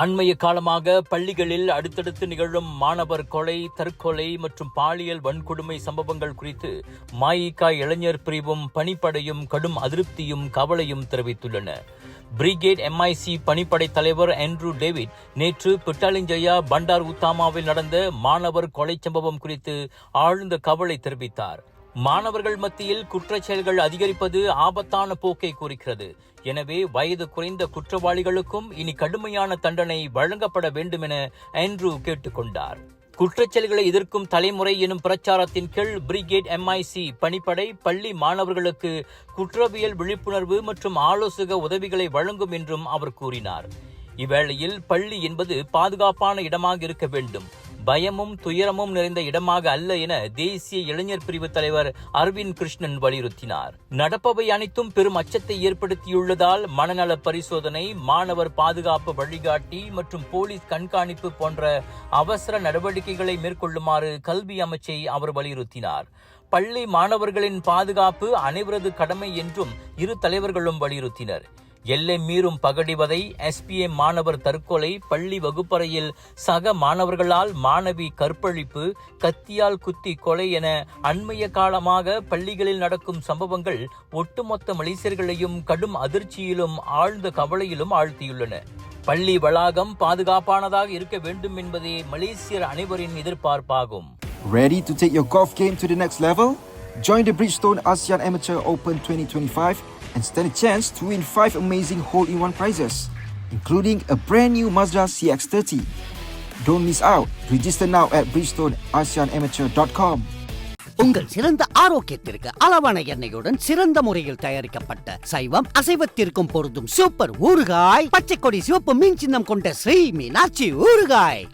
அண்மைய காலமாக பள்ளிகளில் அடுத்தடுத்து நிகழும் மாணவர் கொலை, தற்கொலை மற்றும் பாலியல் வன்கொடுமை சம்பவங்கள் குறித்து மஇகா இளைஞர் பிரிவும் பணிப்படையும் கடும் அதிருப்தியும் கவலையும் தெரிவித்துள்ளன. பிரிகேட் MIC பணிப்படை தலைவர் ஆண்ட்ரூ டேவிட் நேற்று பிட்டாலிஞ்சயா பண்டார் உத்தாமாவில் நடந்த மாணவர் கொலை சம்பவம் குறித்து ஆழ்ந்த கவலை தெரிவித்தார். மாணவர்கள் மத்தியில் குற்றச் செயல்கள் அதிகரிப்பது ஆபத்தான போக்கை குறிக்கிறது. எனவே வயது குறைந்த குற்றவாளிகளுக்கும் இனி கடுமையான தண்டனை வழங்கப்பட வேண்டும் என ஆண்ட்ரூ கேட்டுக்கொண்டார். குற்றச்செயல்களை எதிர்க்கும் தலைமுறை எனும் பிரச்சாரத்தின் கீழ் பிரிகேட் MIC பணிப்படை பள்ளி மாணவர்களுக்கு குற்றவியல் விழிப்புணர்வு மற்றும் ஆலோசக உதவிகளை வழங்கும் என்றும் அவர் கூறினார். இவ்வேளையில் பள்ளி என்பது பாதுகாப்பான இடமாக இருக்க வேண்டும், பயமும் துயரமும் நிறைந்த இடமாக அல்ல என தேசிய இளைஞர் பிரிவு தலைவர் அரவிந்த் கிருஷ்ணன் வலியுறுத்தினார். நடப்பவை அனைத்தும் பெரும் அச்சத்தை ஏற்படுத்தியுள்ளதால் மனநல பரிசோதனை, மாணவர் பாதுகாப்பு வழிகாட்டி மற்றும் போலீஸ் கண்காணிப்பு போன்ற அவசர நடவடிக்கைகளை மேற்கொள்ளுமாறு கல்வி அமைச்சை அவர் வலியுறுத்தினார். பள்ளி மாணவர்களின் பாதுகாப்பு அனைவரது கடமை என்றும் இரு தலைவர்களும் வலியுறுத்தினர். எல்லை மீறும் பகடிவதை, SPA மாணவர் தற்கொலை, பள்ளி வகுப்பறையில் சக மாணவர்களால் மாணவி கற்பழிப்பு, கத்தியால் குத்தி கொலை என அண்மைய காலமாக பள்ளிகளில் நடக்கும் சம்பவங்கள் ஒட்டுமொத்த மலேசியர்களையும் கடும் அதிர்ச்சியிலும் ஆழ்ந்த கவலையிலும் ஆழ்த்தியுள்ளன. பள்ளி வளாகம் பாதுகாப்பானதாக இருக்க வேண்டும் என்பதே மலேசியர் அனைவரின் எதிர்பார்ப்பாகும். Ready to take your golf game to the next level? Join the Bridgestone ASEAN Amateur Open 2025 and stand a chance to win 5 amazing hole-in-one prizes, including a brand new Mazda CX-30. Don't miss out. Register now at bridgestoneasianamateur.com. உங்கள் சிறந்த ஆரோக்கியத்திற்கு அளவான எண்ணெயுடன் சிறந்த முறையில் தயாரிக்கப்பட்ட சைவம் அசைவத்திற்கும் பொருந்தும் super ஊறுகாய், பச்சை கொடி சிவப்பு மீன் சின்னம் கொண்ட ஸ்ரீ மீனாட்சி ஊறுகாய்.